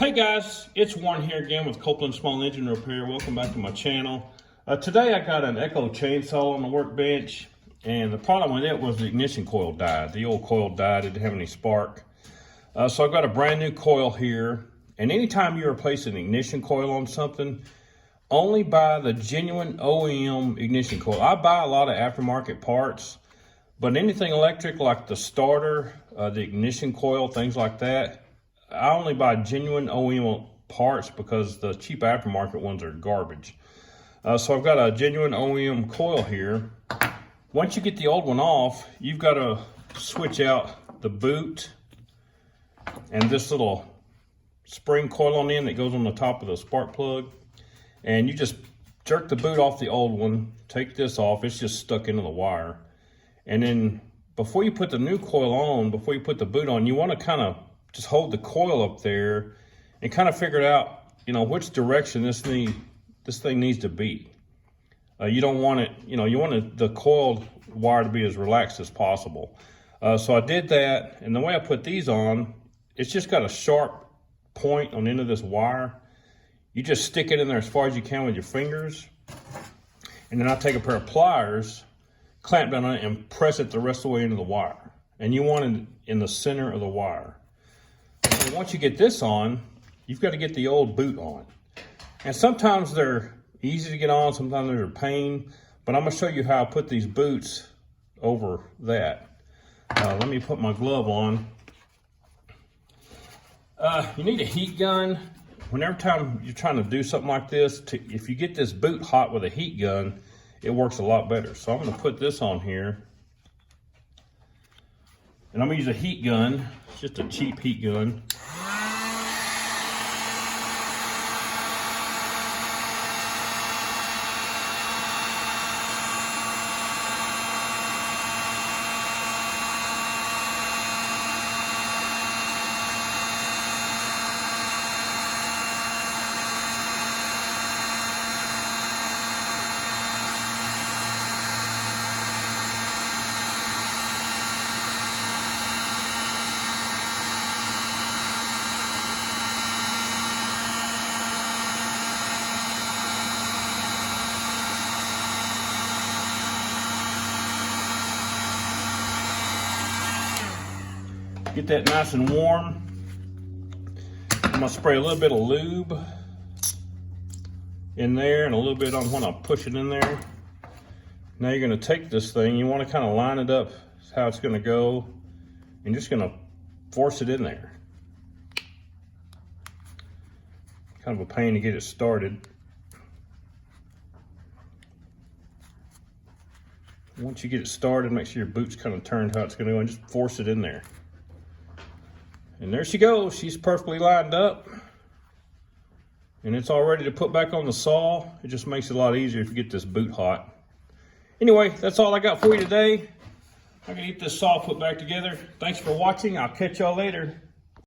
Hey guys, it's Warren here again with Copeland Small Engine Repair. Welcome back to my channel. Today I got an Echo chainsaw on the workbench, and the problem with it was the ignition coil died. The old coil died, it didn't have any spark. So I've got a brand new coil here, and anytime you replace an ignition coil on something, only buy the genuine OEM ignition coil. I buy a lot of aftermarket parts, but anything electric like the starter, the ignition coil, things like that, I only buy genuine OEM parts because the cheap aftermarket ones are garbage. So I've got a genuine OEM coil here. Once you get the old one off, you've got to switch out the boot and this little spring coil on the end that goes on the top of the spark plug. And you just jerk the boot off the old one, take this off, it's just stuck into the wire. And then before you put the new coil on, before you put the boot on, you want to kind of just hold the coil up there and kind of figure out, which direction this thing needs to be. You don't want it, you want the coiled wire to be as relaxed as possible. So I did that, and the way I put these on, it's just got a sharp point on the end of this wire. You just stick it in there as far as you can with your fingers, and then I take a pair of pliers, clamp down on it, and press it the rest of the way into the wire. And you want it in the center of the wire. And once you get this on, you've got to get the old boot on. And sometimes they're easy to get on, sometimes they're a pain, but I'm going to show you how I put these boots over that. Let me put my glove on. You need a heat gun. Whenever time you're trying to do something like this, if you get this boot hot with a heat gun, it works a lot better. So I'm going to put this on here. And I'm going to use a heat gun. It's just a cheap heat gun. Get that nice and warm. I'm gonna spray a little bit of lube in there and a little bit on when I push it in there. Now you're gonna take this thing, you wanna kind of line it up how it's gonna go, and just gonna force it in there. Kind of a pain to get it started. Once you get it started, make sure your boot's kind of turned how it's gonna go, and just force it in there. And there she goes, she's perfectly lined up. And it's all ready to put back on the saw. It just makes it a lot easier if you get this boot hot. Anyway, that's all I got for you today. I'm gonna get this saw put back together. Thanks for watching, I'll catch y'all later.